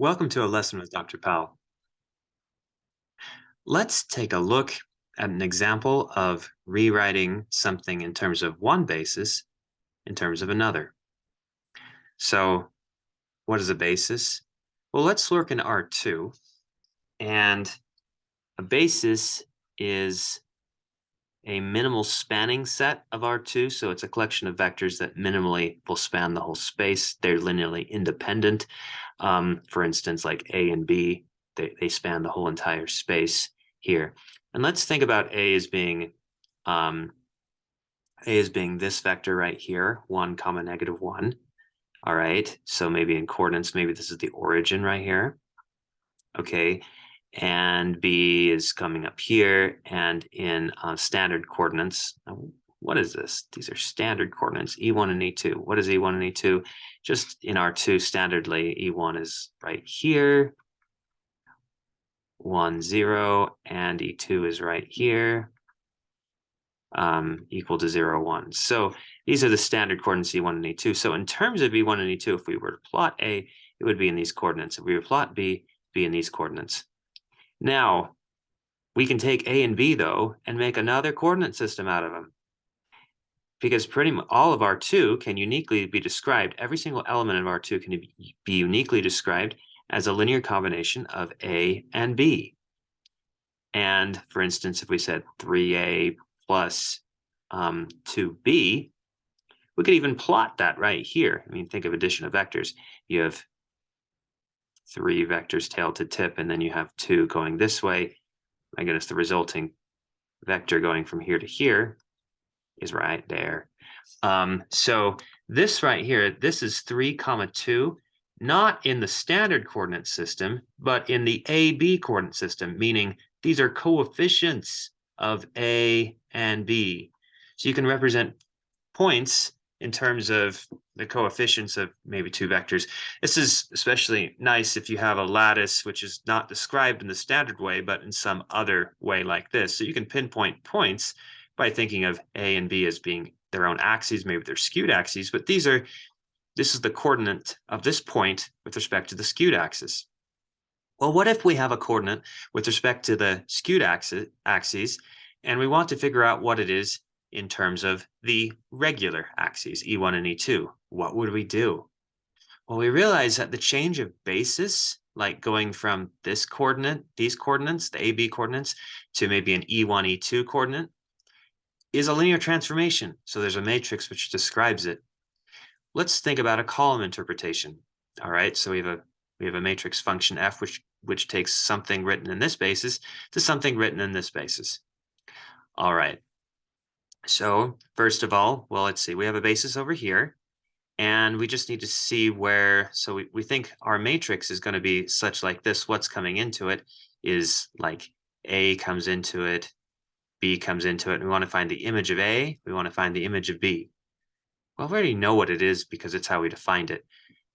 Welcome to a lesson with Dr. Powell. Let's take a look at an example of rewriting something in terms of one basis in terms of another. So what is a basis? Well, let's look in R2, and a basis is a minimal spanning set of R2. So it's a collection of vectors that minimally will span the whole space. They're linearly independent. For instance, like A and B, they span the whole entire space here. And let's think about um, A as being this vector right here, 1 comma negative 1. All right, so maybe in coordinates, maybe this is the origin right here. Okay, and B is coming up here, and in standard coordinates, what is this? These are standard coordinates, E1 and E2. What is E1 and E2? Just in R2, standardly, E1 is right here, 1, 0, and E2 is right here, equal to 0, 1. So these are the standard coordinates E1 and E2. So in terms of E1 and E2, if we were to plot A, it would be in these coordinates. If we were to plot B, it'd be in these coordinates. Now, we can take A and B, though, and make another coordinate system out of them. Because pretty much all of R2 can uniquely be described, every single element of R2 can be uniquely described as a linear combination of A and B. And for instance, if we said 3A plus 2B, we could even plot that right here. I mean, think of addition of vectors. You have 3 vectors tail to tip, and then you have 2 going this way. My goodness, the resulting vector going from here to here is right there. So this right here, this is 3 comma 2, not in the standard coordinate system, but in the AB coordinate system, meaning these are coefficients of A and B. So you can represent points in terms of the coefficients of maybe 2 vectors. This is especially nice if you have a lattice which is not described in the standard way, but in some other way like this. So you can pinpoint points by thinking of A and B as being their own axes, maybe they're skewed axes, but this is the coordinate of this point with respect to the skewed axis. Well, what if we have a coordinate with respect to the skewed axes, and we want to figure out what it is in terms of the regular axes, E1 and E2? What would we do? Well, we realize that the change of basis, like going from this coordinate, these coordinates, the AB coordinates, to maybe an E1, E2 coordinate, is a linear transformation. So there's a matrix which describes it. Let's think about a column interpretation. All right, so we have a matrix function f which takes something written in this basis to something written in this basis. All right. So first of all, well, let's see. We have a basis over here, and we just need to see where. So we think our matrix is going to be such like this. What's coming into it is like A comes into it, B comes into it. We want to find the image of A. We want to find the image of B. Well, we already know what it is because it's how we defined it.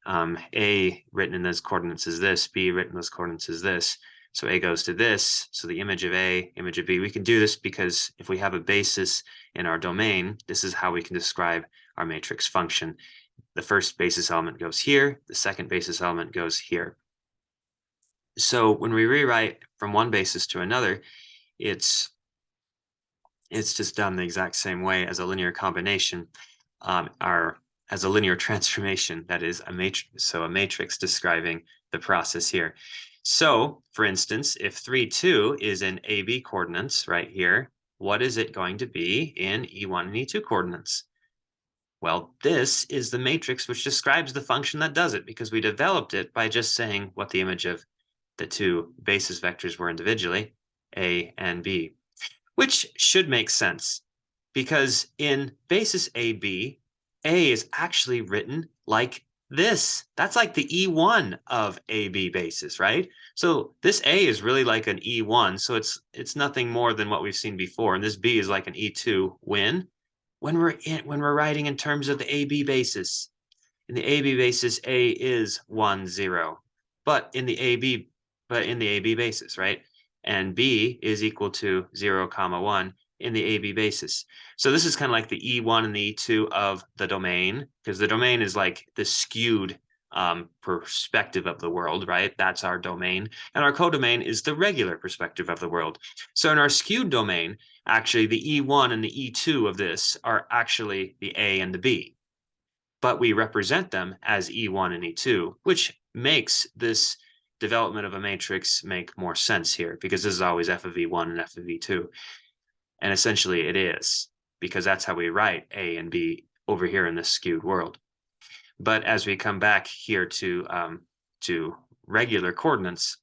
A written in those coordinates is this, B written in those coordinates is this. So A goes to this. So the image of A, image of B. We can do this because if we have a basis in our domain, this is how we can describe our matrix function. The first basis element goes here. The second basis element goes here. So when we rewrite from one basis to another, it's just done the exact same way as a linear combination, as a linear transformation, that is a matrix. So a matrix describing the process here. So for instance, if 3, 2 is in AB coordinates right here, what is it going to be in E1 and E2 coordinates? Well, this is the matrix which describes the function that does it, because we developed it by just saying what the image of the 2 basis vectors were individually, A and B, which should make sense because in basis AB, A is actually written like this. That's like the E1 of AB basis, right? So this A is really like an E1, so it's nothing more than what we've seen before, and this B is like an E2 when we're writing in terms of the AB basis. In the AB basis, A is 1, 0, but in the AB basis, right? And B is equal to 0, comma 1 in the AB basis. So this is kind of like the E1 and the E2 of the domain, because the domain is like the skewed perspective of the world, right? That's our domain. And our codomain is the regular perspective of the world. So in our skewed domain, actually the E1 and the E2 of this are actually the A and the B. But we represent them as E1 and E2, which makes this development of a matrix make more sense here, because this is always f of E1 and f of E2. And essentially it is, because that's how we write A and B over here in this skewed world. But as we come back here to regular coordinates,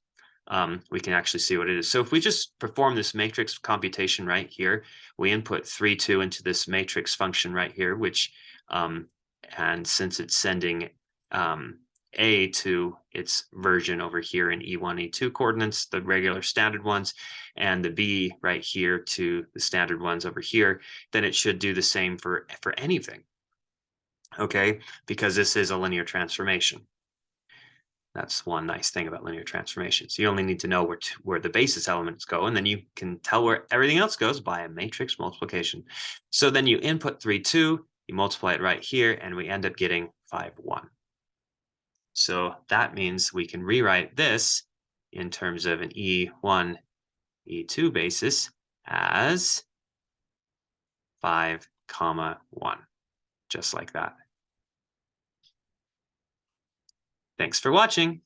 we can actually see what it is. So if we just perform this matrix computation right here, we input 3, 2 into this matrix function right here, which, and since it's sending A to its version over here in E1, E2 coordinates, the regular standard ones, and the B right here to the standard ones over here, then it should do the same for anything. Okay, because this is a linear transformation. That's one nice thing about linear transformations. You only need to know where the basis elements go, and then you can tell where everything else goes by a matrix multiplication. So then you input 3, 2, you multiply it right here, and we end up getting 5, 1. So that means we can rewrite this in terms of an E1, E2 basis as 5, 1, just like that. Thanks for watching.